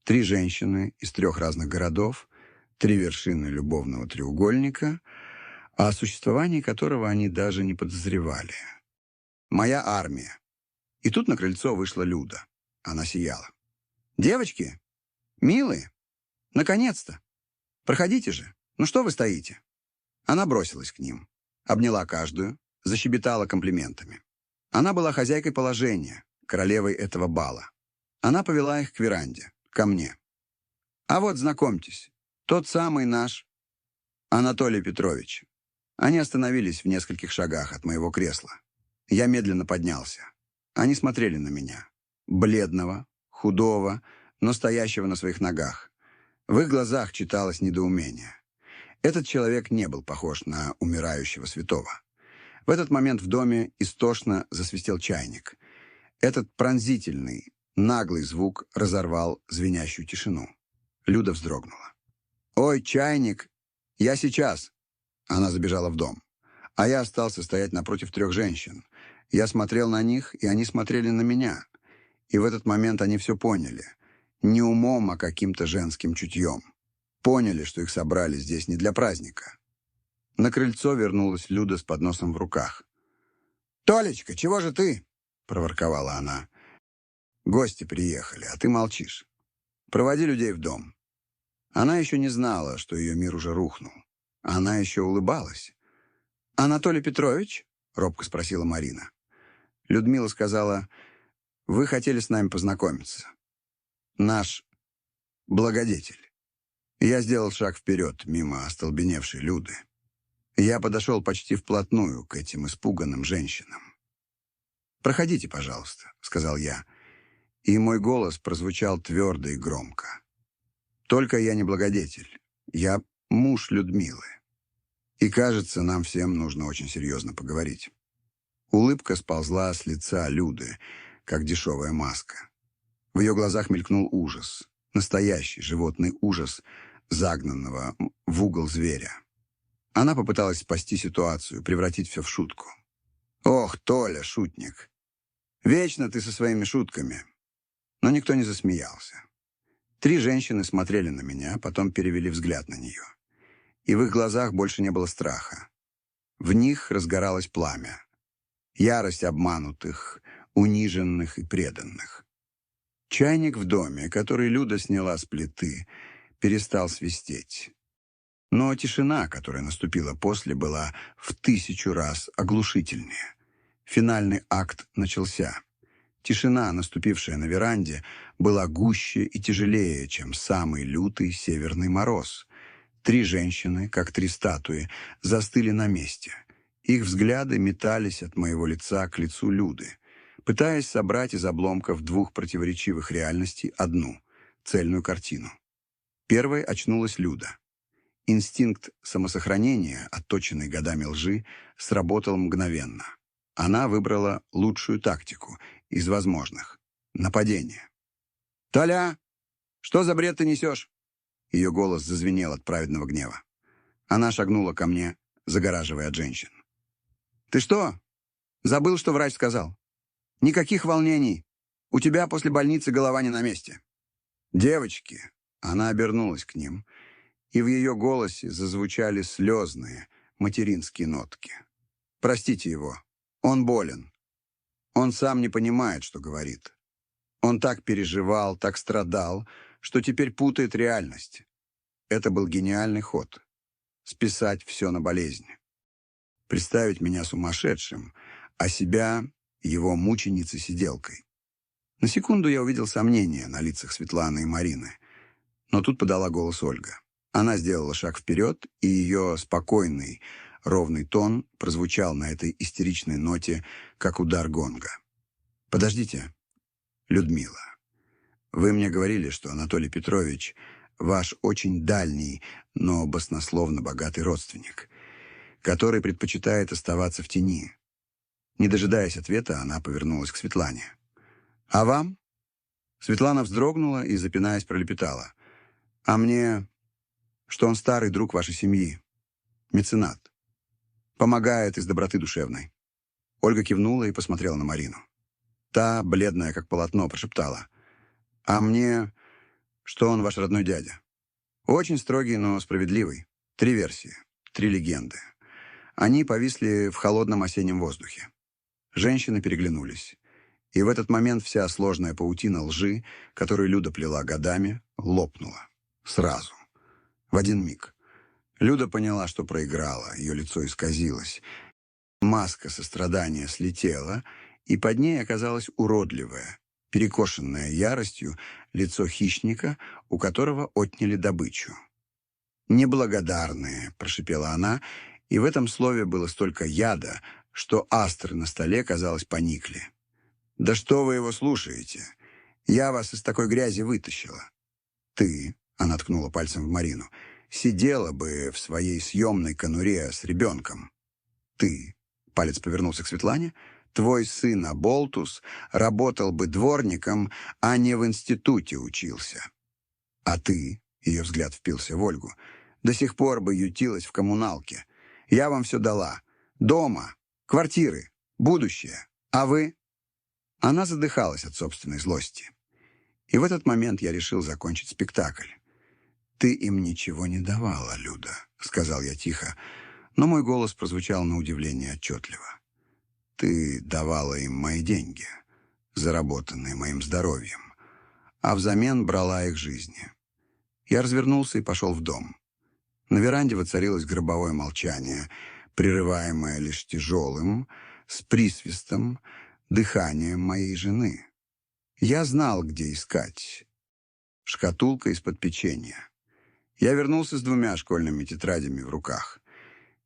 3 женщины из 3 разных городов, 3 вершины любовного треугольника, о существовании которого они даже не подозревали. Моя армия. И тут на крыльцо вышла Люда. Она сияла. «Девочки, милые, наконец-то! Проходите же, ну что вы стоите?» Она бросилась к ним, обняла каждую, защебетала комплиментами. Она была хозяйкой положения, королевой этого бала. Она повела их к веранде, ко мне. «А вот, знакомьтесь, тот самый наш Анатолий Петрович». Они остановились в нескольких шагах от моего кресла. Я медленно поднялся. Они смотрели на меня. Бледного, худого, но стоящего на своих ногах. В их глазах читалось недоумение. Этот человек не был похож на умирающего святого. В этот момент в доме истошно засвистел чайник. Этот пронзительный, наглый звук разорвал звенящую тишину. Люда вздрогнула. «Ой, чайник! Я сейчас!» Она забежала в дом. А я остался стоять напротив 3 женщин. Я смотрел на них, и они смотрели на меня. И в этот момент они все поняли. Не умом, а каким-то женским чутьем. Поняли, что их собрали здесь не для праздника. На крыльцо вернулась Люда с подносом в руках. «Толечка, чего же ты?» — проворковала она. «Гости приехали, а ты молчишь». Проводи людей в дом». Она еще не знала, что ее мир уже рухнул. Она еще улыбалась. «Анатолий Петрович?» — робко спросила Марина. Людмила сказала: «Вы хотели с нами познакомиться. Наш благодетель». Я сделал шаг вперед, мимо остолбеневшей Люды. Я подошел почти вплотную к этим испуганным женщинам. «Проходите, пожалуйста», — сказал я, и мой голос прозвучал твердо и громко. «Только я не благодетель. Я муж Людмилы. И, кажется, нам всем нужно очень серьезно поговорить». Улыбка сползла с лица Люды, как дешевая маска. В ее глазах мелькнул ужас, настоящий животный ужас, загнанного в угол зверя. Она попыталась спасти ситуацию, превратить все в шутку. «Ох, Толя, шутник! Вечно ты со своими шутками!» Но никто не засмеялся. 3 женщины смотрели на меня, потом перевели взгляд на нее. И в их глазах больше не было страха. В них разгоралось пламя. Ярость обманутых, униженных и преданных. Чайник в доме, который Люда сняла с плиты, перестал свистеть. Но тишина, которая наступила после, была в 1000 раз оглушительнее. Финальный акт начался. Тишина, наступившая на веранде, была гуще и тяжелее, чем самый лютый северный мороз. 3 женщины, как 3 статуи, застыли на месте. Их взгляды метались от моего лица к лицу Люды, пытаясь собрать из обломков 2 противоречивых реальностей одну, цельную картину. Первой очнулась Люда. Инстинкт самосохранения, отточенный годами лжи, сработал мгновенно. Она выбрала лучшую тактику из возможных — нападение. «Толя, что за бред ты несешь?» Ее голос зазвенел от праведного гнева. Она шагнула ко мне, загораживая от женщин. «Ты что? Забыл, что врач сказал? Никаких волнений. У тебя после больницы голова не на месте». «Девочки!» Она обернулась к ним, и в ее голосе зазвучали слезные материнские нотки. «Простите его. Он болен. Он сам не понимает, что говорит. Он так переживал, так страдал, что теперь путает реальность. Это был гениальный ход. Списать все на болезнь. Представить меня сумасшедшим, а себя его мученицей-сиделкой. На секунду я увидел сомнения на лицах Светланы и Марины. Но тут подала голос Ольга. Она сделала шаг вперед, и ее спокойный, ровный тон прозвучал на этой истеричной ноте, как удар гонга. «Подождите, Людмила. Вы мне говорили, что Анатолий Петрович ваш очень дальний, но баснословно богатый родственник, который предпочитает оставаться в тени». Не дожидаясь ответа, она повернулась к Светлане. «А вам?» Светлана вздрогнула и, запинаясь, пролепетала. «А мне, что он старый друг вашей семьи, меценат. Помогает из доброты душевной». Ольга кивнула и посмотрела на Марину. Та, бледная как полотно, прошептала. «А мне, что он ваш родной дядя. Очень строгий, но справедливый. 3 версии, 3 легенды. Они повисли в холодном осеннем воздухе». Женщины переглянулись. И в этот момент вся сложная паутина лжи, которую Люда плела годами, лопнула. Сразу. В один миг. Люда поняла, что проиграла, ее лицо исказилось. Маска сострадания слетела, и под ней оказалось уродливое, перекошенное яростью лицо хищника, у которого отняли добычу. «Неблагодарные», — прошипела она, и в этом слове было столько яда, что астры на столе, казалось, поникли. «Да что вы его слушаете? Я вас из такой грязи вытащила. Ты», — она ткнула пальцем в Марину, — «сидела бы в своей съемной конуре с ребенком. Ты», — палец повернулся к Светлане, — «твой сын Аболтус работал бы дворником, а не в институте учился. А ты», — ее взгляд впился в Ольгу, — «до сих пор бы ютилась в коммуналке. Я вам все дала. Дома, квартиры, будущее. А вы?» Она задыхалась от собственной злости. И в этот момент я решил закончить спектакль. «Ты им ничего не давала, Люда», — сказал я тихо, но мой голос прозвучал на удивление отчетливо. «Ты давала им мои деньги, заработанные моим здоровьем. а взамен брала их жизни. Я развернулся и пошел в дом. На веранде воцарилось гробовое молчание, прерываемое лишь тяжелым, с присвистом, дыханием моей жены. Я знал, где искать. Шкатулка из-под печенья. Я вернулся с 2 школьными тетрадями в руках.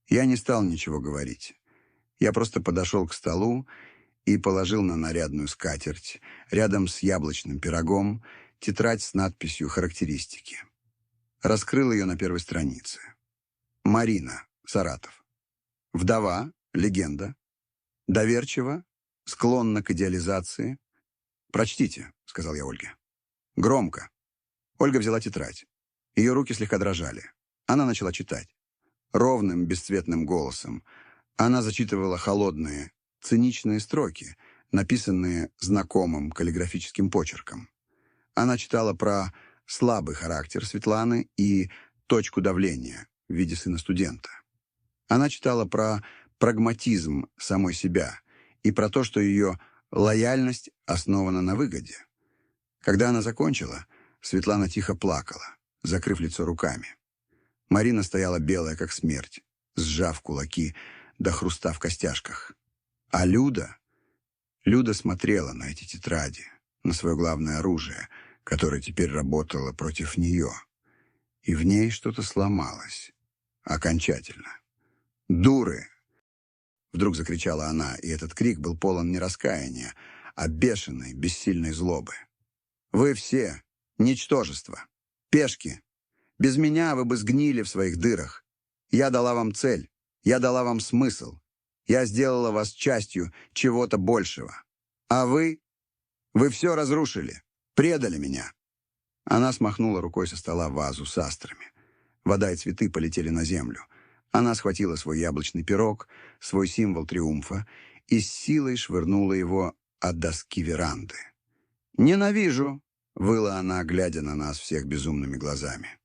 Я не стал ничего говорить. Я просто подошел к столу и положил на нарядную скатерть, рядом с яблочным пирогом, тетрадь с надписью «Характеристики». Раскрыл ее на первой странице. Марина, Саратов. Вдова, легенда. Доверчива, склонна к идеализации. «Прочтите», — сказал я Ольге. «Громко». Ольга взяла тетрадь. Ее руки слегка дрожали. Она начала читать. Ровным, бесцветным голосом. Она зачитывала холодные, циничные строки, написанные знакомым каллиграфическим почерком. Она читала про слабый характер Светланы и точку давления в виде сына студента. Она читала про прагматизм самой себя и про то, что ее лояльность основана на выгоде. Когда она закончила, Светлана тихо плакала, закрыв лицо руками. Марина стояла белая, как смерть, сжав кулаки до хруста в костяшках. А Люда смотрела на эти тетради, на свое главное оружие, которое теперь работало против нее. И в ней что-то сломалось. Окончательно. «Дуры!» Вдруг закричала она, и этот крик был полон не раскаяния, а бешеной, бессильной злобы. «Вы все ничтожество, пешки. Без меня вы бы сгнили в своих дырах. Я дала вам цель, я дала вам смысл. Я сделала вас частью чего-то большего. А вы все разрушили, предали меня». Она смахнула рукой со стола вазу с астрами. Вода и цветы полетели на землю. Она схватила свой яблочный пирог, свой символ триумфа, и с силой швырнула его от доски веранды. «Ненавижу!» — выла она, глядя на нас всех безумными глазами.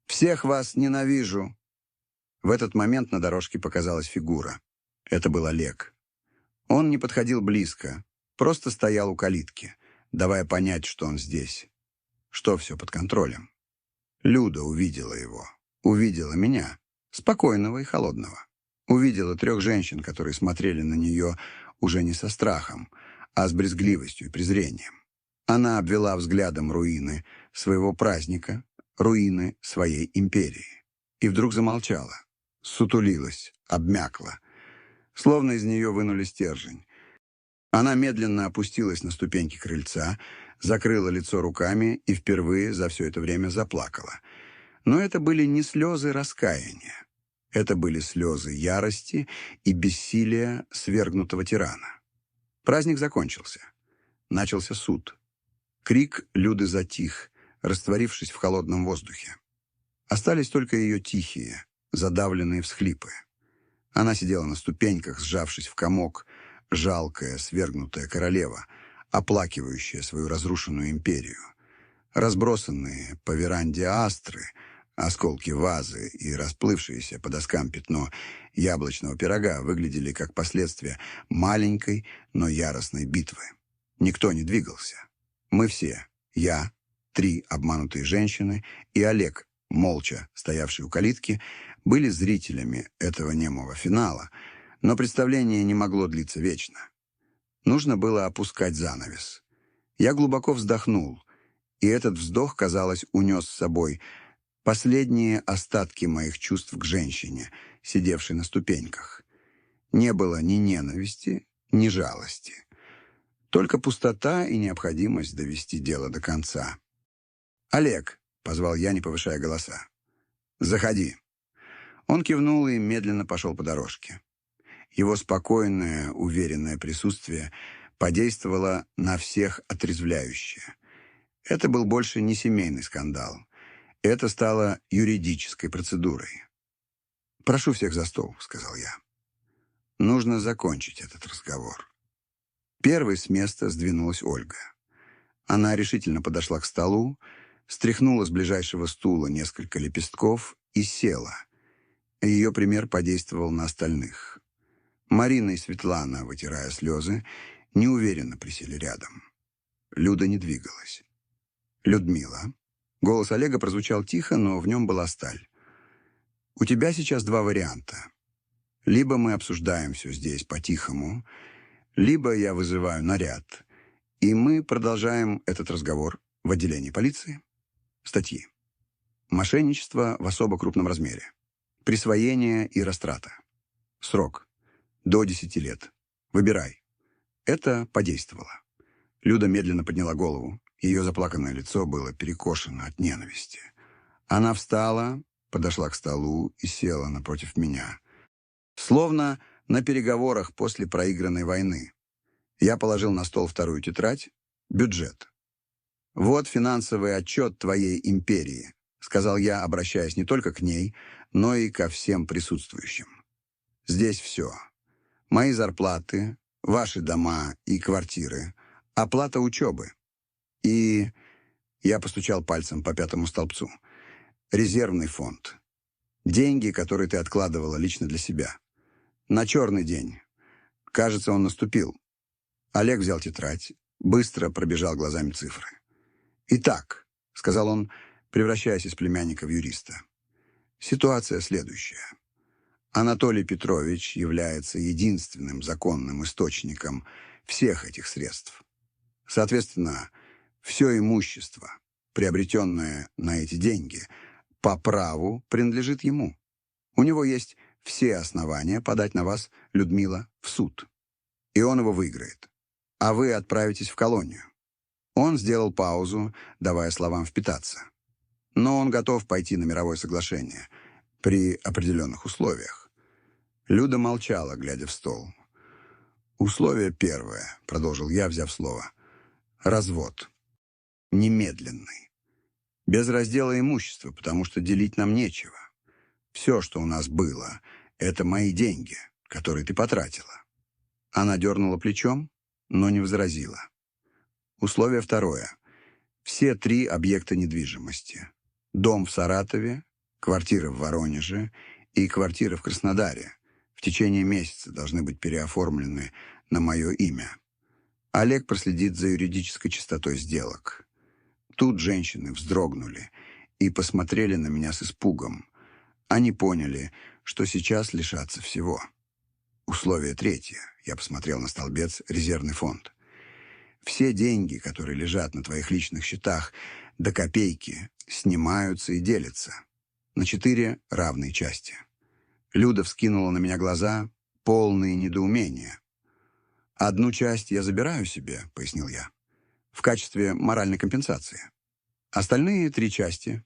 «Всех вас ненавижу!» В этот момент на дорожке показалась фигура. Это был Олег. Он не подходил близко, просто стоял у калитки, давая понять, что он здесь, что все под контролем. Люда увидела его, увидела меня, спокойного и холодного. Увидела 3 женщин, которые смотрели на нее уже не со страхом, а с брезгливостью и презрением. Она обвела взглядом руины своего праздника, руины своей империи. И вдруг замолчала, сутулилась, обмякла. Словно из нее вынули стержень. Она медленно опустилась на ступеньки крыльца, закрыла лицо руками и впервые за все это время заплакала. Но это были не слезы раскаяния. Это были слезы ярости и бессилия свергнутого тирана. Праздник закончился. Начался суд. Крик Люды затих, растворившись в холодном воздухе. Остались только ее тихие, задавленные всхлипы. Она сидела на ступеньках, сжавшись в комок, жалкая, свергнутая королева, оплакивающая свою разрушенную империю. Разбросанные по веранде астры, осколки вазы и расплывшееся по доскам пятно яблочного пирога выглядели как последствия маленькой, но яростной битвы. Никто не двигался. Мы все, я, 3 обманутые женщины и Олег, молча стоявший у калитки, были зрителями этого немого финала, но представление не могло длиться вечно. Нужно было опускать занавес. Я глубоко вздохнул, и этот вздох, казалось, унес с собой последние остатки моих чувств к женщине, сидевшей на ступеньках. Не было ни ненависти, ни жалости. Только пустота и необходимость довести дело до конца. «Олег», — позвал я, не повышая голоса, — «заходи». Он кивнул и медленно пошел по дорожке. Его спокойное, уверенное присутствие подействовало на всех отрезвляюще. Это был больше не семейный скандал. Это стало юридической процедурой. «Прошу всех за стол», — сказал я. «Нужно закончить этот разговор». Первой с места сдвинулась Ольга. Она решительно подошла к столу, стряхнула с ближайшего стула несколько лепестков и села. Ее пример подействовал на остальных. Марина и Светлана, вытирая слезы, неуверенно присели рядом. Люда не двигалась. Людмила. Голос Олега прозвучал тихо, но в нем была сталь. У тебя сейчас два варианта. Либо мы обсуждаем все здесь по-тихому, либо я вызываю наряд, и мы продолжаем этот разговор в отделении полиции. Статьи. Мошенничество в особо крупном размере. Присвоение и растрата. Срок. До 10 лет. Выбирай. Это подействовало. Люда медленно подняла голову. Ее заплаканное лицо было перекошено от ненависти. Она встала, подошла к столу и села напротив меня. Словно на переговорах после проигранной войны. Я положил на стол вторую тетрадь. Бюджет. «Вот финансовый отчет твоей империи», — сказал я, обращаясь не только к ней, но и ко всем присутствующим. «Здесь все. Мои зарплаты, ваши дома и квартиры, оплата учебы. И...» Я постучал пальцем по пятому столбцу. «Резервный фонд. Деньги, которые ты откладывала лично для себя. На черный день. Кажется, он наступил». Олег взял тетрадь, быстро пробежал глазами цифры. «Итак», — сказал он, превращаясь из племянника в юриста, — «ситуация следующая. Анатолий Петрович является единственным законным источником всех этих средств. Соответственно, все имущество, приобретенное на эти деньги, по праву принадлежит ему. У него есть все основания подать на вас, Людмила, в суд. И он его выиграет. А вы отправитесь в колонию». Он сделал паузу, давая словам впитаться. Но он готов пойти на мировое соглашение при определенных условиях. Люда молчала, глядя в стол. «Условие первое», — продолжил я, взяв слово. «Развод. Немедленный. Без раздела имущества, потому что делить нам нечего. Все, что у нас было, — это мои деньги, которые ты потратила». Она дернула плечом, но не возразила. Условие второе. Все 3 объекта недвижимости. Дом в Саратове, квартира в Воронеже и квартира в Краснодаре в течение месяца должны быть переоформлены на мое имя. Олег проследит за юридической чистотой сделок. Тут женщины вздрогнули и посмотрели на меня с испугом. Они поняли, что сейчас лишатся всего. Условие третье. Я посмотрел на столбец «Резервный фонд». Все деньги, которые лежат на твоих личных счетах, до копейки, снимаются и делятся на 4 равные части. Люда вскинула на меня глаза, полные недоумения. «Одну часть я забираю себе», — пояснил я, «в качестве моральной компенсации. Остальные 3 части...»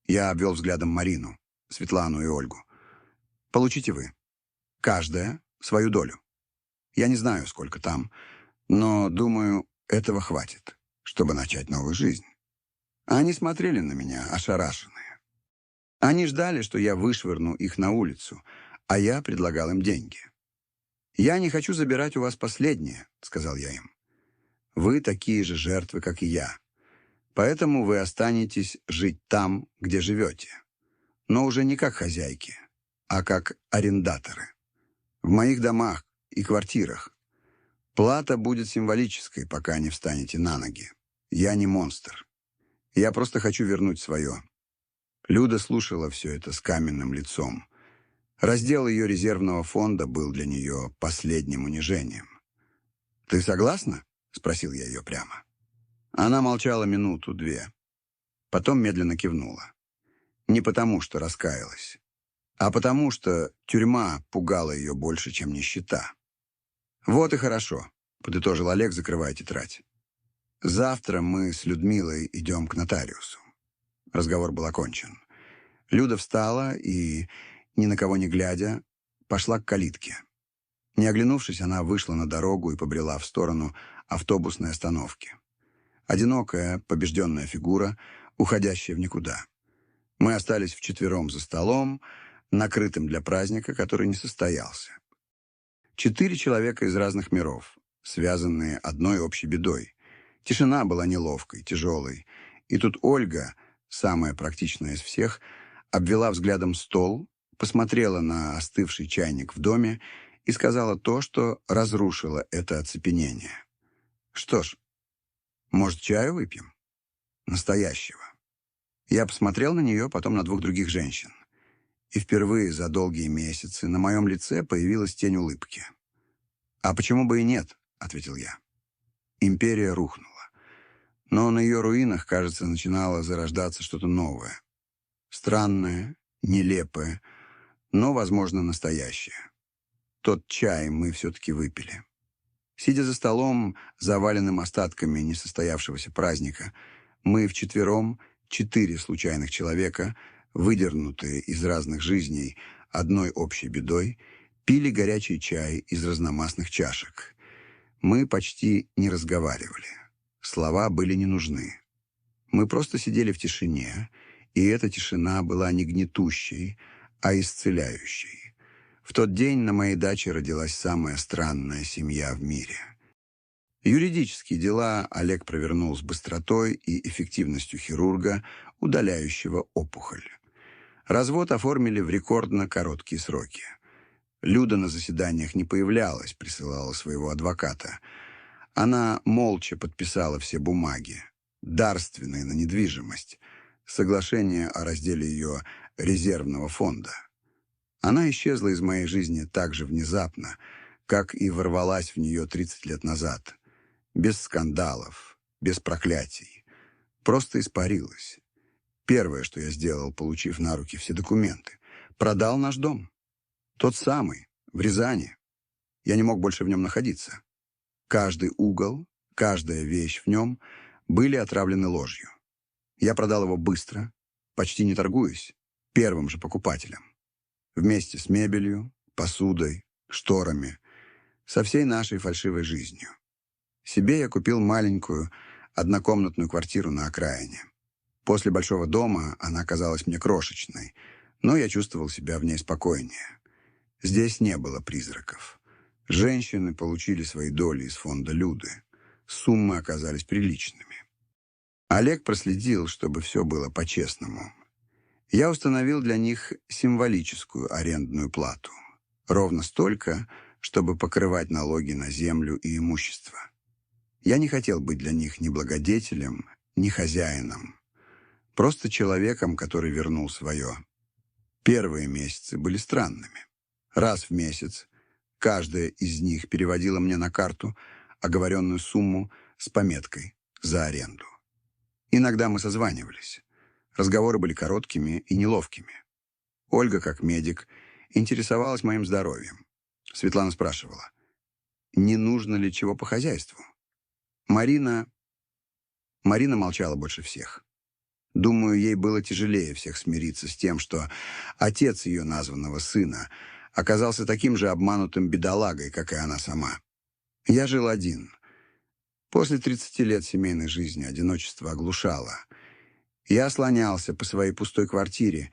Я обвел взглядом Марину, Светлану и Ольгу. «Получите вы. Каждая свою долю. Я не знаю, сколько там, но, думаю, этого хватит, чтобы начать новую жизнь». Они смотрели на меня, ошарашенные. Они ждали, что я вышвырну их на улицу, а я предлагал им деньги. «Я не хочу забирать у вас последнее», — сказал я им. «Вы такие же жертвы, как и я. Поэтому вы останетесь жить там, где живете. Но уже не как хозяйки, а как арендаторы. В моих домах и квартирах. Плата будет символической, пока не встанете на ноги. Я не монстр. Я просто хочу вернуть свое». Люда слушала все это с каменным лицом. Раздел ее резервного фонда был для нее последним унижением. «Ты согласна?» — спросил я ее прямо. Она молчала минуту-две. Потом медленно кивнула. Не потому, что раскаялась, а потому, что тюрьма пугала ее больше, чем нищета. «Вот и хорошо», — подытожил Олег, закрывая тетрадь. «Завтра мы с Людмилой идем к нотариусу». Разговор был окончен. Люда встала и, ни на кого не глядя, пошла к калитке. Не оглянувшись, она вышла на дорогу и побрела в сторону автобусной остановки. Одинокая, побежденная фигура, уходящая в никуда. Мы остались вчетвером за столом, накрытым для праздника, который не состоялся. 4 человека из разных миров, связанные одной общей бедой. Тишина была неловкой, тяжелой. И тут Ольга, самая практичная из всех, обвела взглядом стол, посмотрела на остывший чайник в доме и сказала то, что разрушило это оцепенение. «Что ж, может, чаю выпьем?» настоящего. Я посмотрел на нее, потом на двух других женщин. И впервые за долгие месяцы на моем лице появилась тень улыбки. «А почему бы и нет?» — ответил я. Империя рухнула. Но на ее руинах, кажется, начинало зарождаться что-то новое. Странное, нелепое, но, возможно, настоящее. Тот чай мы все-таки выпили. Сидя за столом, заваленным остатками несостоявшегося праздника, мы вчетвером, 4 случайных человека, выдернутые из разных жизней одной общей бедой, пили горячий чай из разномастных чашек. Мы почти не разговаривали. Слова были не нужны. Мы просто сидели в тишине, и эта тишина была не гнетущей, а исцеляющей. В тот день на моей даче родилась самая странная семья в мире. Юридические дела Олег провернул с быстротой и эффективностью хирурга, удаляющего опухоль. Развод оформили в рекордно короткие сроки. Люда на заседаниях не появлялась, присылала своего адвоката. Она молча подписала все бумаги, дарственные на недвижимость, соглашение о разделе ее резервного фонда. Она исчезла из моей жизни так же внезапно, как и ворвалась в нее 30 лет назад. Без скандалов, без проклятий. Просто испарилась. Первое, что я сделал, получив на руки все документы, продал наш дом. Тот самый, в Рязани. Я не мог больше в нем находиться. Каждый угол, каждая вещь в нем были отравлены ложью. Я продал его быстро, почти не торгуясь, первым же покупателям. Вместе с мебелью, посудой, шторами, со всей нашей фальшивой жизнью. Себе я купил маленькую, однокомнатную квартиру на окраине. После большого дома она казалась мне крошечной, но я чувствовал себя в ней спокойнее. Здесь не было призраков. Женщины получили свои доли из фонда Люды. Суммы оказались приличными. Олег проследил, чтобы все было по-честному. Я установил для них символическую арендную плату. Ровно столько, чтобы покрывать налоги на землю и имущество. Я не хотел быть для них ни благодетелем, ни хозяином. Просто человеком, который вернул свое. Первые месяцы были странными. Раз в месяц каждая из них переводила мне на карту оговоренную сумму с пометкой «За аренду». Иногда мы созванивались. Разговоры были короткими и неловкими. Ольга, как медик, интересовалась моим здоровьем. Светлана спрашивала, не нужно ли чего по хозяйству. Марина молчала больше всех. Думаю, ей было тяжелее всех смириться с тем, что отец ее названного сына оказался таким же обманутым бедолагой, как и она сама. Я жил один. После 30 лет семейной жизни одиночество оглушало. Я слонялся по своей пустой квартире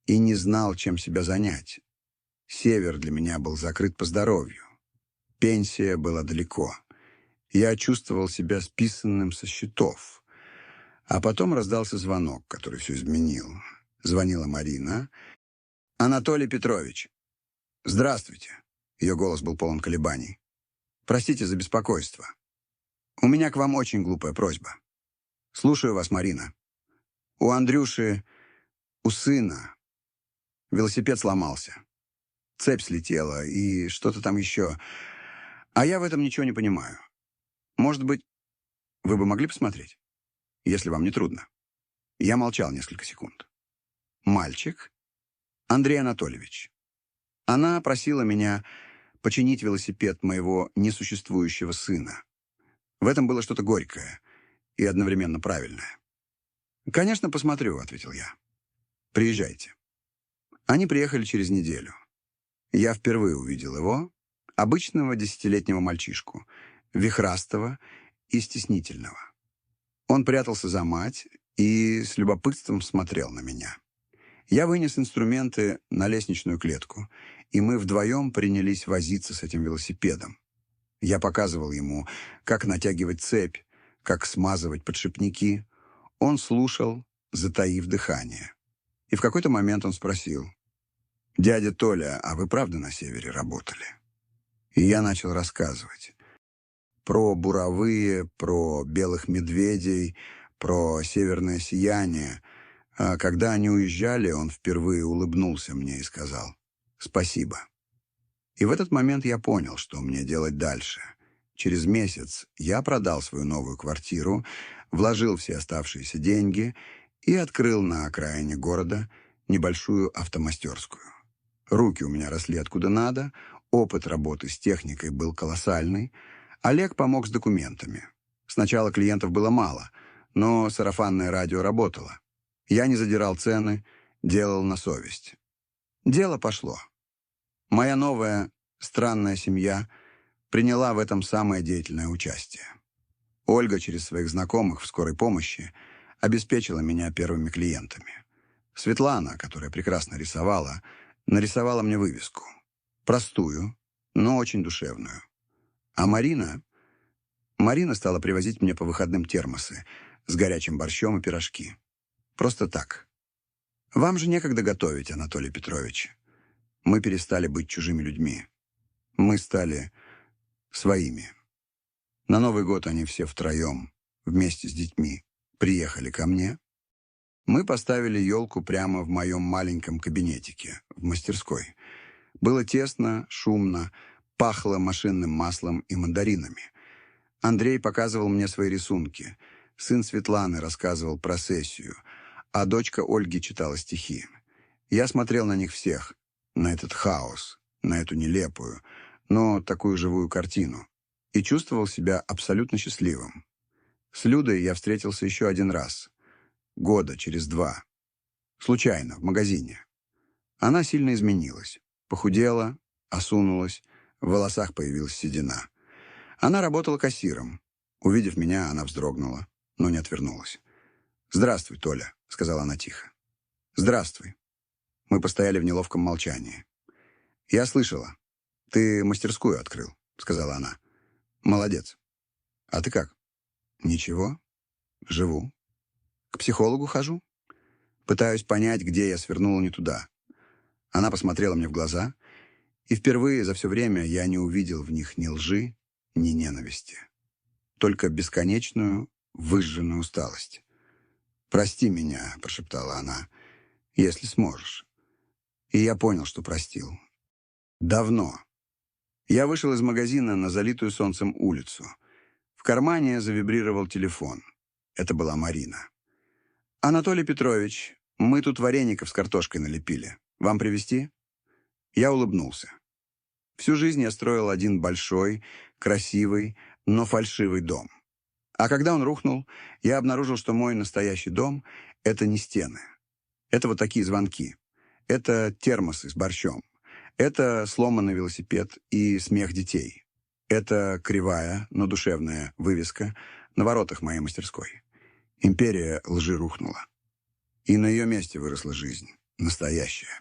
и не знал, чем себя занять. Север для меня был закрыт по здоровью. Пенсия была далеко. Я чувствовал себя списанным со счетов. А потом раздался звонок, который все изменил. Звонила Марина. «Анатолий Петрович». «Здравствуйте». Ее голос был полон колебаний. «Простите за беспокойство. У меня к вам очень глупая просьба. Слушаю вас, Марина. У Андрюши, у сына, велосипед сломался. Цепь слетела и что-то там еще. А я в этом ничего не понимаю. Может быть, вы бы могли посмотреть, если вам не трудно?» Я молчал несколько секунд. «Мальчик? Андрей Анатольевич». Она просила меня починить велосипед моего несуществующего сына. В этом было что-то горькое и одновременно правильное. «Конечно, посмотрю», — ответил я. «Приезжайте». Они приехали через неделю. Я впервые увидел его, обычного 10-летнего мальчишку, вихрастого и стеснительного. Он прятался за мать и с любопытством смотрел на меня. Я вынес инструменты на лестничную клетку, и мы вдвоем принялись возиться с этим велосипедом. Я показывал ему, как натягивать цепь, как смазывать подшипники. Он слушал, затаив дыхание. И в какой-то момент он спросил, «Дядя Толя, а вы правда на севере работали?» И я начал рассказывать. Про буровые, про белых медведей, про северное сияние. А когда они уезжали, он впервые улыбнулся мне и сказал «Спасибо». И в этот момент я понял, что мне делать дальше. Через месяц я продал свою новую квартиру, вложил все оставшиеся деньги и открыл на окраине города небольшую автомастерскую. Руки у меня росли откуда надо, опыт работы с техникой был колоссальный. Олег помог с документами. Сначала клиентов было мало, но сарафанное радио работало. Я не задирал цены, делал на совесть. Дело пошло. Моя новая странная семья приняла в этом самое деятельное участие. Ольга через своих знакомых в скорой помощи обеспечила меня первыми клиентами. Светлана, которая прекрасно рисовала, нарисовала мне вывеску. Простую, но очень душевную. А Марина стала привозить мне по выходным термосы с горячим борщом и пирожки. Просто так. Вам же некогда готовить, Анатолий Петрович. Мы перестали быть чужими людьми. Мы стали своими. На Новый год они все втроем, вместе с детьми, приехали ко мне. Мы поставили елку прямо в моем маленьком кабинетике, в мастерской. Было тесно, шумно, пахло машинным маслом и мандаринами. Андрей показывал мне свои рисунки. Сын Светланы рассказывал про сессию, а дочка Ольги читала стихи. Я смотрел на них всех, на этот хаос, на эту нелепую, но такую живую картину, и чувствовал себя абсолютно счастливым. С Людой я встретился еще один раз, года через 2, случайно, в магазине. Она сильно изменилась, похудела, осунулась, в волосах появилась седина. Она работала кассиром. Увидев меня, она вздрогнула, но не отвернулась. «Здравствуй, Толя», — сказала она тихо. «Здравствуй». Мы постояли в неловком молчании. «Я слышала. Ты мастерскую открыл», — сказала она. «Молодец. А ты как?» «Ничего. Живу. К психологу хожу. Пытаюсь понять, где я свернула не туда». Она посмотрела мне в глаза, и впервые за все время я не увидел в них ни лжи, ни ненависти. Только бесконечную, выжженную усталость. «Прости меня», — прошептала она, — «если сможешь». И я понял, что простил. Давно. Я вышел из магазина на залитую солнцем улицу. В кармане завибрировал телефон. Это была Марина. «Анатолий Петрович, мы тут вареников с картошкой налепили. Вам привезти?» Я улыбнулся. Всю жизнь я строил один большой, красивый, но фальшивый дом. А когда он рухнул, я обнаружил, что мой настоящий дом — это не стены. Это вот такие звонки. Это термосы с борщом. Это сломанный велосипед и смех детей. Это кривая, но душевная вывеска на воротах моей мастерской. Империя лжи рухнула. И на ее месте выросла жизнь. Настоящая.